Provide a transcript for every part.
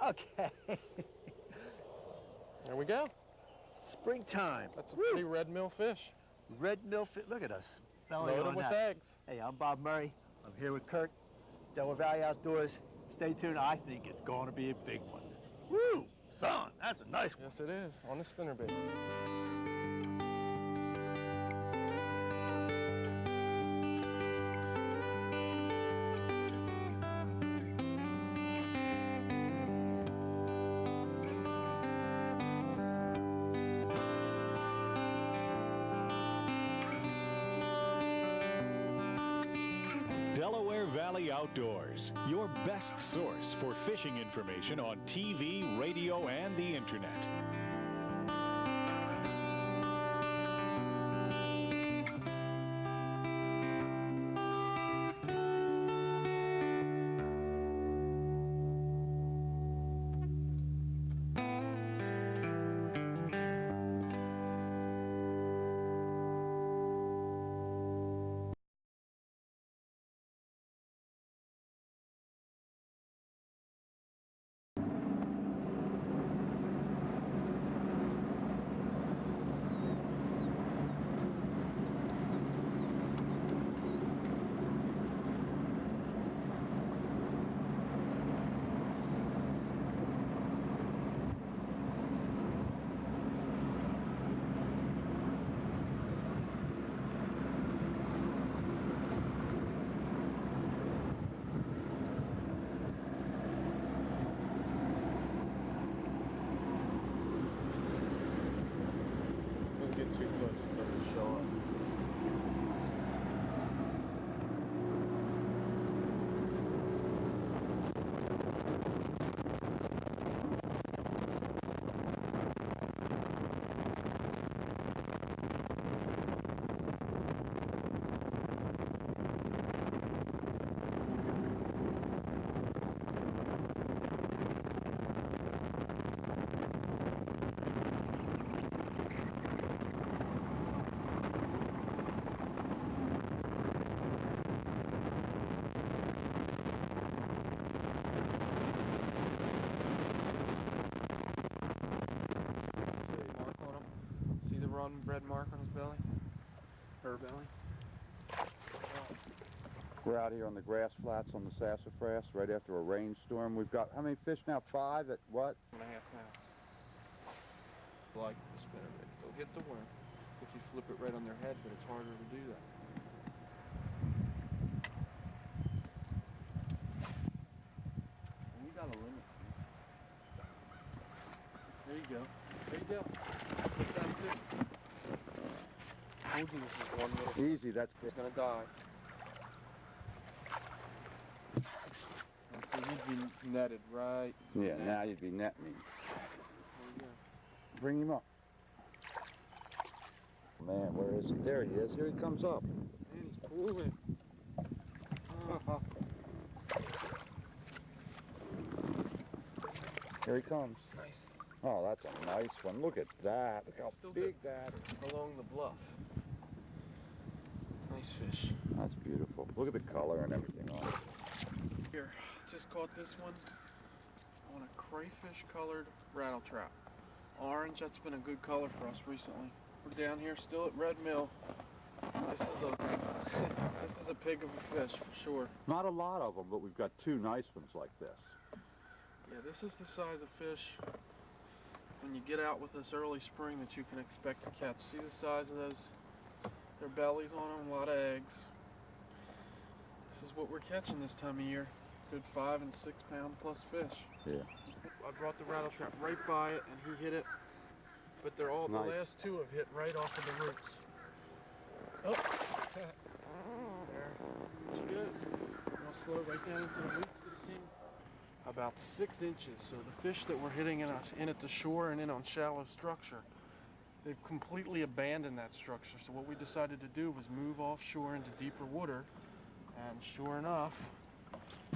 Okay. There we go. Springtime. That's a pretty red mill fish. Red mill fish. Look at us. Loaded with eggs. Hey, I'm Bob Murray. I'm here with Kurt. Delaware Valley Outdoors. Stay tuned. I think it's going to be a big one. Woo! Son, that's a nice one. Yes, it is. On the spinnerbait. Delaware Valley Outdoors, your best source for fishing information on TV, radio, and the internet. Red mark on his belly, her belly. We're out here on the grass flats on the sassafras right after a rainstorm. We've got, how many fish now? 5 at what? 1.5 pounds. Like the spinnerbait. They'll hit the worm if you flip it right on their head, but it's harder to do that. And you got a limit. There you go. There you go. Put that too. Told you this is one little. Easy, that's It's gonna die. And so you'd be netted right. Yeah, now you'd be netting him. There you go. Bring him up. Man, where is he? There he is. Here he comes up. Man, he's pulling. Oh. Here he comes. Nice. Oh, that's a nice one. Look at that. Look how Still big that is. Along the bluff. Nice fish. That's beautiful. Look at the color and everything on it. Here, just caught this one on a crayfish colored rattle trap. Orange, that's been a good color for us recently. We're down here still at Red Mill. This is a this is a pig of a fish for sure. Not a lot of them, but we've got 2 nice ones like this. Yeah, this is the size of fish when you get out with this early spring that you can expect to catch. See the size of those, their bellies on them, a lot of eggs. This is what we're catching this time of year. Good 5 and 6 pound plus fish. Yeah. I brought the rattle trap right by it and he hit it, but they're all, nice. The last 2 have hit right off of the roots. Oh, there she goes. I'll slow right down into the roots of the king. About 6 inches. So the fish that we're hitting in at the shore and in on shallow structure, they've completely abandoned that structure. So what we decided to do was move offshore into deeper water, and sure enough,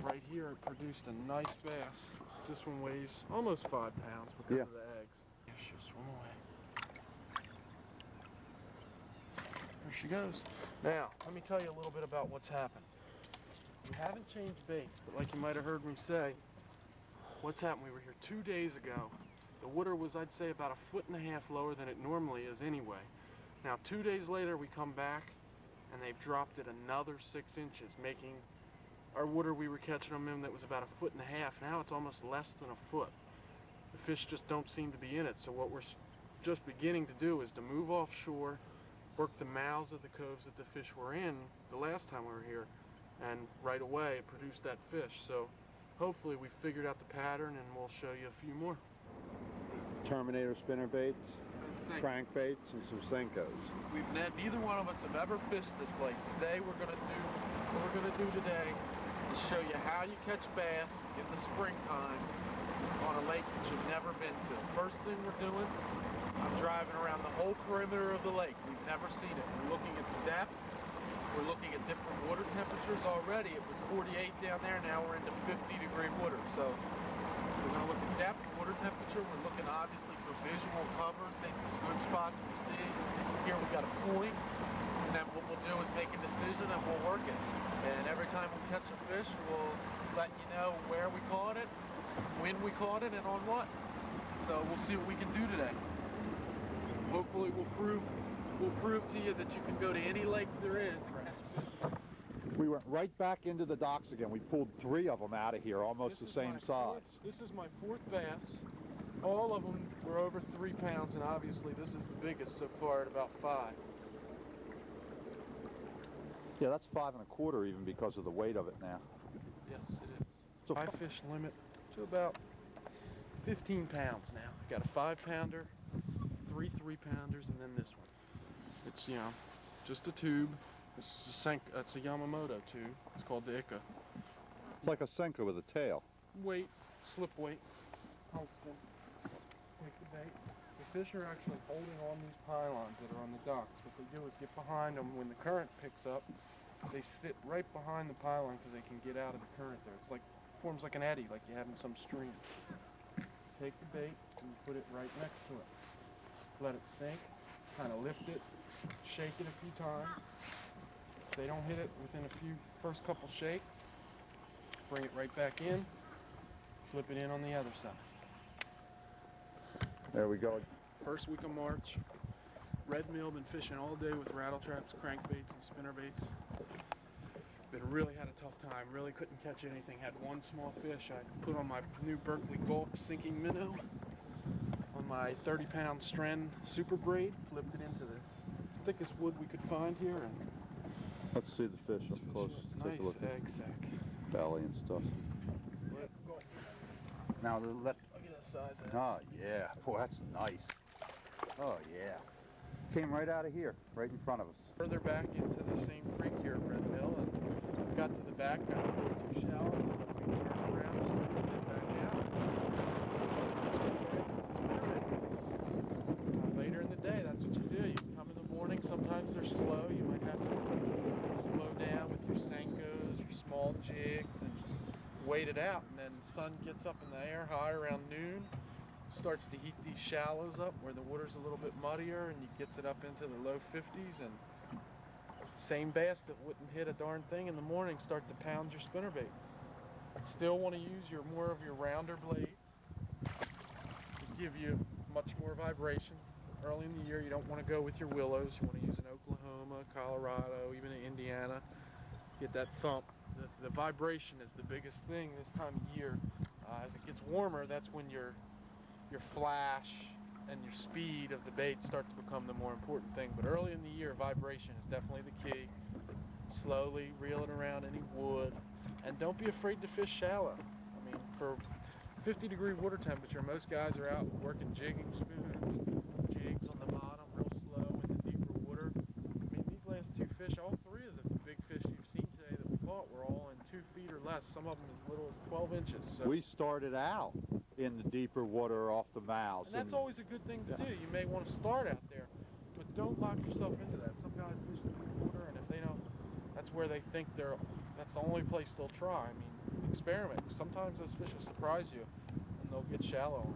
right here it produced a nice bass. This one weighs almost 5 pounds because of the eggs. Here she swim away. There she goes. Now, let me tell you a little bit about what's happened. We haven't changed baits, but like you might have heard me say, what's happened, we were here 2 days ago. The water was, I'd say, about 1.5 feet lower than it normally is anyway. Now 2 days later we come back and they've dropped it another 6 inches, making our water we were catching them in that was about 1.5 feet, now it's almost less than a foot. The fish just don't seem to be in it, so what we're just beginning to do is to move offshore, work the mouths of the coves that the fish were in the last time we were here, and right away it produced that fish. So hopefully we figured out the pattern and we'll show you a few more. Terminator spinner baits, crankbaits, and some Senkos. Neither one of us have ever fished this lake. Today what we're gonna do today is show you how you catch bass in the springtime on a lake that you've never been to. First thing we're doing, I'm driving around the whole perimeter of the lake. We've never seen it. We're looking at the depth. We're looking at different water temperatures already. It was 48 down there. Now we're into 50-degree water. So we're going to look at depth, water temperature. We're looking obviously for visual cover, things, good spots we see. Here we've got a point. And then what we'll do is make a decision and we'll work it. And every time we catch a fish, we'll let you know where we caught it, when we caught it, and on what. So we'll see what we can do today. Hopefully we'll prove to you that you can go to any lake there is. We went right back into the docks again. We pulled 3 of them out of here, almost the same size. This is my 4th bass. All of them were over 3 pounds, and obviously this is the biggest so far at about 5. Yeah, that's 5 1/4 even because of the weight of it now. Yes, it is. So my fish limit to about 15 pounds now. Got a 5-pounder, 3 3-pounders, and then this one. It's, you know, just a tube. It's a Yamamoto tube. It's called the Ika. It's like a Senko with a tail. Weight, slip weight. Take the bait. The fish are actually holding on these pylons that are on the docks. What they do is get behind them when the current picks up. They sit right behind the pylon because they can get out of the current there. It's like, forms like an eddy, like you have in some stream. Take the bait and you put it right next to it. Let it sink, kind of lift it, shake it a few times. If they don't hit it within first couple shakes, bring it right back in, flip it in on the other side. There we go. First week of March, red meal, been fishing all day with rattle traps, crankbaits, and spinnerbaits. Really had a tough time, really couldn't catch anything. Had one small fish. I put on my new Berkeley Gulp sinking minnow on my 30-pound Stren super braid, flipped it into the thickest wood we could find here, and let's see the fish up close. Nice Take a look at egg sac. belly and stuff. Now let. Look at the size of that. Oh yeah, boy, that's nice. Oh yeah, came right out of here, right in front of us. Further back into the same creek here at Red Mill, and got to the back, got a little too shallow, so we turned around and started it back out. Later in the day, that's what you do. You come in the morning, sometimes they're slow. You might have to slow down with your Senkos, your small jigs, and wait it out. And then the sun gets up in the air high around noon, starts to heat these shallows up where the water's a little bit muddier, and he gets it up into the low 50s, and same bass that wouldn't hit a darn thing in the morning start to pound your spinnerbait. Still want to use more of your rounder blades to give you much more vibration. Early in the year, you don't want to go with your willows. You want to use an Oklahoma, Colorado, even in Indiana. Get that thump. The vibration is the biggest thing this time of year. As it gets warmer, that's when your flash and your speed of the bait start to become the more important thing. But early in the year, vibration is definitely the key. Slowly reel it around any wood, and don't be afraid to fish shallow. I mean, for 50-degree water temperature, most guys are out working jigging spoons, jigs on the bottom, real slow in the deeper water. I mean, these last 2 fish, all 3 of the big fish you've seen today that we caught were all in 2 feet or less, some of them as little as 12 inches. So we started out in the deeper water off the mouths. And that's always a good thing to do. You may want to start out there, but don't lock yourself into that. Some guys fish the deep water, and if they don't, that's where they think that's the only place they'll try. I mean, experiment. Sometimes those fish will surprise you, and they'll get shallow.